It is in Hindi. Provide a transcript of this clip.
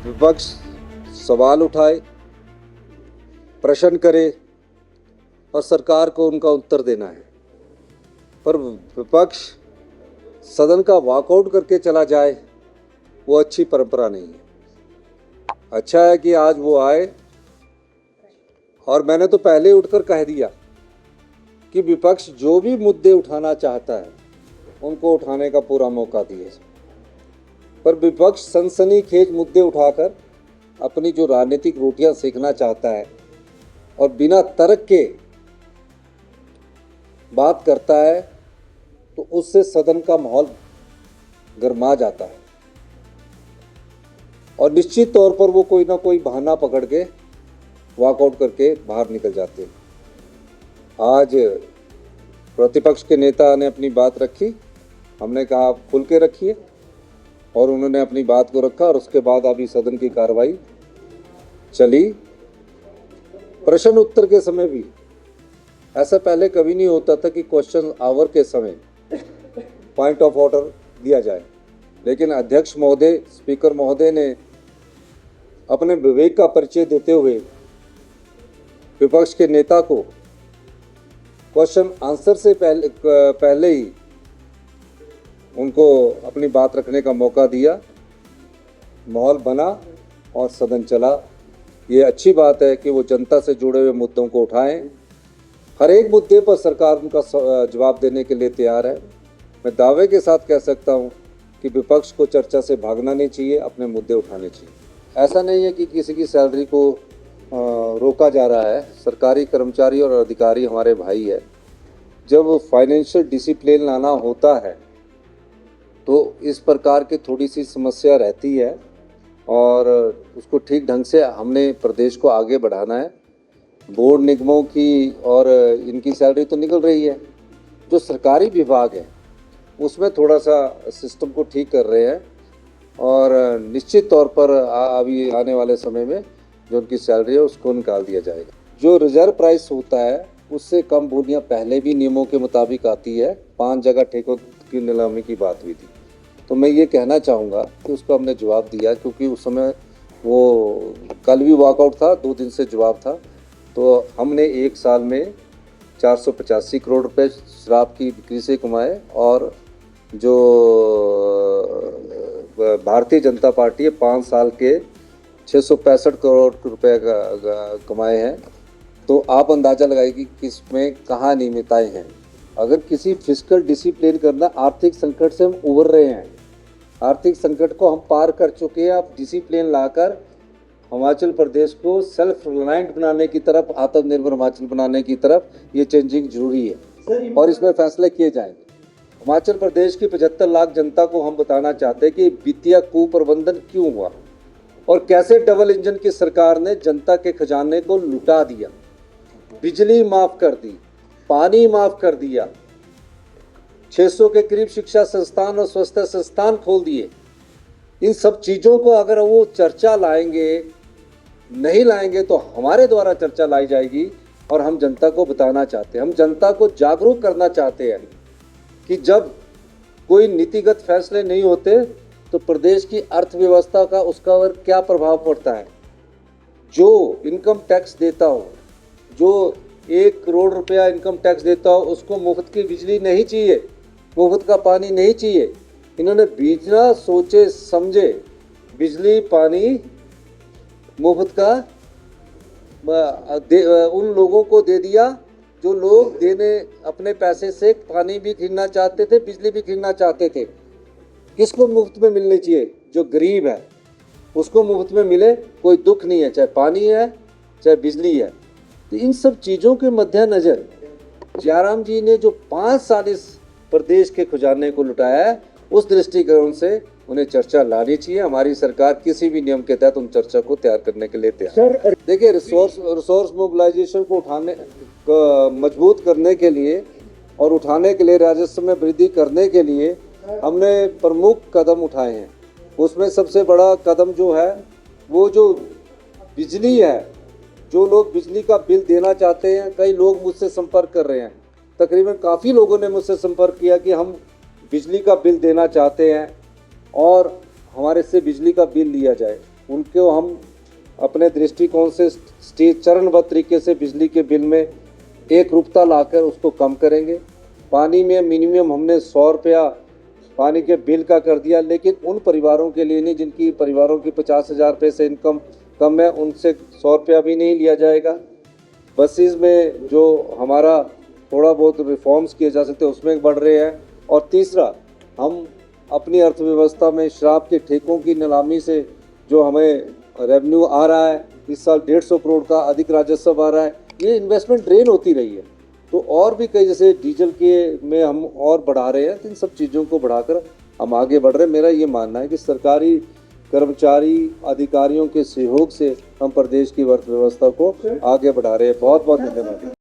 विपक्ष सवाल उठाए, प्रश्न करे और सरकार को उनका उत्तर देना है। पर विपक्ष सदन का वॉकआउट करके चला जाए, वो अच्छी परंपरा नहीं है। अच्छा है कि आज वो आए, और मैंने तो पहले उठकर कह दिया कि विपक्ष जो भी मुद्दे उठाना चाहता है उनको उठाने का पूरा मौका दिए। पर विपक्ष सनसनीखेज मुद्दे उठाकर अपनी जो राजनीतिक रोटियां सेकना चाहता है और बिना तर्क के बात करता है, तो उससे सदन का माहौल गरमा जाता है और निश्चित तौर पर वो कोई ना कोई बहाना पकड़ के वॉकआउट करके बाहर निकल जाते हैं। आज प्रतिपक्ष के नेता ने अपनी बात रखी, हमने कहा आप खुल के रखिए, और उन्होंने अपनी बात को रखा, और उसके बाद अभी सदन की कार्रवाई चली। प्रश्न उत्तर के समय भी ऐसा पहले कभी नहीं होता था कि क्वेश्चन आवर के समय पॉइंट ऑफ ऑर्डर दिया जाए, लेकिन अध्यक्ष महोदय, स्पीकर महोदय ने अपने विवेक का परिचय देते हुए विपक्ष के नेता को क्वेश्चन आंसर से पहले ही उनको अपनी बात रखने का मौका दिया। माहौल बना और सदन चला। ये अच्छी बात है कि वो जनता से जुड़े हुए मुद्दों को उठाएं। हर एक मुद्दे पर सरकार उनका जवाब देने के लिए तैयार है। मैं दावे के साथ कह सकता हूं कि विपक्ष को चर्चा से भागना नहीं चाहिए, अपने मुद्दे उठाने चाहिए। ऐसा नहीं है कि किसी की सैलरी को रोका जा रहा है। सरकारी कर्मचारी और अधिकारी हमारे भाई है। जब फाइनेंशियल डिसिप्लिन लाना होता है तो इस प्रकार की थोड़ी सी समस्या रहती है, और उसको ठीक ढंग से हमने प्रदेश को आगे बढ़ाना है। बोर्ड निगमों की और इनकी सैलरी तो निकल रही है, जो सरकारी विभाग है उसमें थोड़ा सा सिस्टम को ठीक कर रहे हैं, और निश्चित तौर पर अभी आने वाले समय में जो उनकी सैलरी है उसको निकाल दिया जाएगा। जो रिजर्व प्राइस होता है उससे कम बोलियां पहले भी नियमों के मुताबिक आती है। 5 जगह ठेकों की नीलामी की बात हुई थी, तो मैं ये कहना चाहूँगा कि उसको हमने जवाब दिया, क्योंकि उस समय वो कल भी वॉकआउट था, 2 दिन से जवाब था। तो हमने 1 साल में 485 करोड़ रुपए शराब की बिक्री से कमाए, और जो भारतीय जनता पार्टी है 5 साल के 665 करोड़ रुपए कमाए हैं। तो आप अंदाज़ा लगाइए कि किसमें कहाँ नियमितताएँ हैं। अगर किसी फिस्कल डिसिप्लिन करना, आर्थिक संकट से हम उबर रहे हैं, आर्थिक संकट को हम पार कर चुके हैं। अब डिसिप्लिन लाकर हिमाचल प्रदेश को सेल्फ रिलायंट बनाने की तरफ, आत्मनिर्भर हिमाचल बनाने की तरफ ये चेंजिंग जरूरी है, और इसमें फैसले किए जाएंगे। हिमाचल प्रदेश की 75 लाख जनता को हम बताना चाहते हैं कि वित्तीय कुप्रबंधन क्यों हुआ और कैसे डबल इंजन की सरकार ने जनता के खजाने को लुटा दिया। बिजली माफ कर दी, पानी माफ कर दिया, 600 के करीब शिक्षा संस्थान और स्वास्थ्य संस्थान खोल दिए। इन सब चीज़ों को अगर वो चर्चा लाएंगे, नहीं लाएंगे तो हमारे द्वारा चर्चा लाई जाएगी, और हम जनता को बताना चाहते हैं, हम जनता को जागरूक करना चाहते हैं कि जब कोई नीतिगत फैसले नहीं होते तो प्रदेश की अर्थव्यवस्था का उसका क्या प्रभाव पड़ता है। जो इनकम टैक्स देता हो, जो 1 करोड़ रुपया इनकम टैक्स देता हो, उसको मुफ्त की बिजली नहीं चाहिए, मुफ्त का पानी नहीं चाहिए। इन्होंने बिना सोचे समझे बिजली पानी मुफ्त का उन लोगों को दे दिया जो लोग अपने पैसे से पानी भी खरीदना चाहते थे, बिजली भी खरीदना चाहते थे। किसको मुफ्त में मिलनी चाहिए? जो गरीब है उसको मुफ्त में मिले, कोई दुख नहीं है, चाहे पानी है चाहे बिजली है। तो इन सब चीज़ों के मद्देनज़र जयराम जी ने जो 5 साल इस प्रदेश के खजाने को लुटाया है, उस दृष्टिकोण से उन्हें चर्चा लानी चाहिए। हमारी सरकार किसी भी नियम के तहत उन चर्चा को तैयार करने के लिए तैयार है। देखिए, रिसोर्स मोबिलाइजेशन को मजबूत करने के लिए और उठाने के लिए, राजस्व में वृद्धि करने के लिए हमने प्रमुख कदम उठाए हैं। उसमें सबसे बड़ा कदम जो है वो जो बिजली है, जो लोग बिजली का बिल देना चाहते हैं, कई लोग मुझसे संपर्क कर रहे हैं, तकरीबन काफ़ी लोगों ने मुझसे संपर्क किया कि हम बिजली का बिल देना चाहते हैं, और हमारे से बिजली का बिल लिया जाए, उनको हम अपने दृष्टिकोण से चरणबद्ध तरीके से बिजली के बिल में एकरूपता लाकर उसको कम करेंगे। पानी में मिनिमम हमने 100 रुपया पानी के बिल का कर दिया, लेकिन उन परिवारों के लिए नहीं जिनकी परिवारों की 50,000 रुपये से इनकम कम है, उनसे 100 रुपया भी नहीं लिया जाएगा। बसेस में जो हमारा थोड़ा बहुत रिफॉर्म्स किए जा सकते हैं उसमें बढ़ रहे हैं। और तीसरा, हम अपनी अर्थव्यवस्था में शराब के ठेकों की नीलामी से जो हमें रेवेन्यू आ रहा है, इस साल 150 करोड़ का अधिक राजस्व आ रहा है, ये इन्वेस्टमेंट ड्रेन होती रही है। तो और भी कई जैसे डीजल के में हम और बढ़ा रहे हैं, इन सब चीज़ों को बढ़ाकर हम आगे बढ़ रहे हैं। मेरा ये मानना है कि सरकारी कर्मचारी अधिकारियों के सहयोग से हम प्रदेश की अर्थव्यवस्था को आगे बढ़ा रहे हैं। बहुत बहुत धन्यवाद।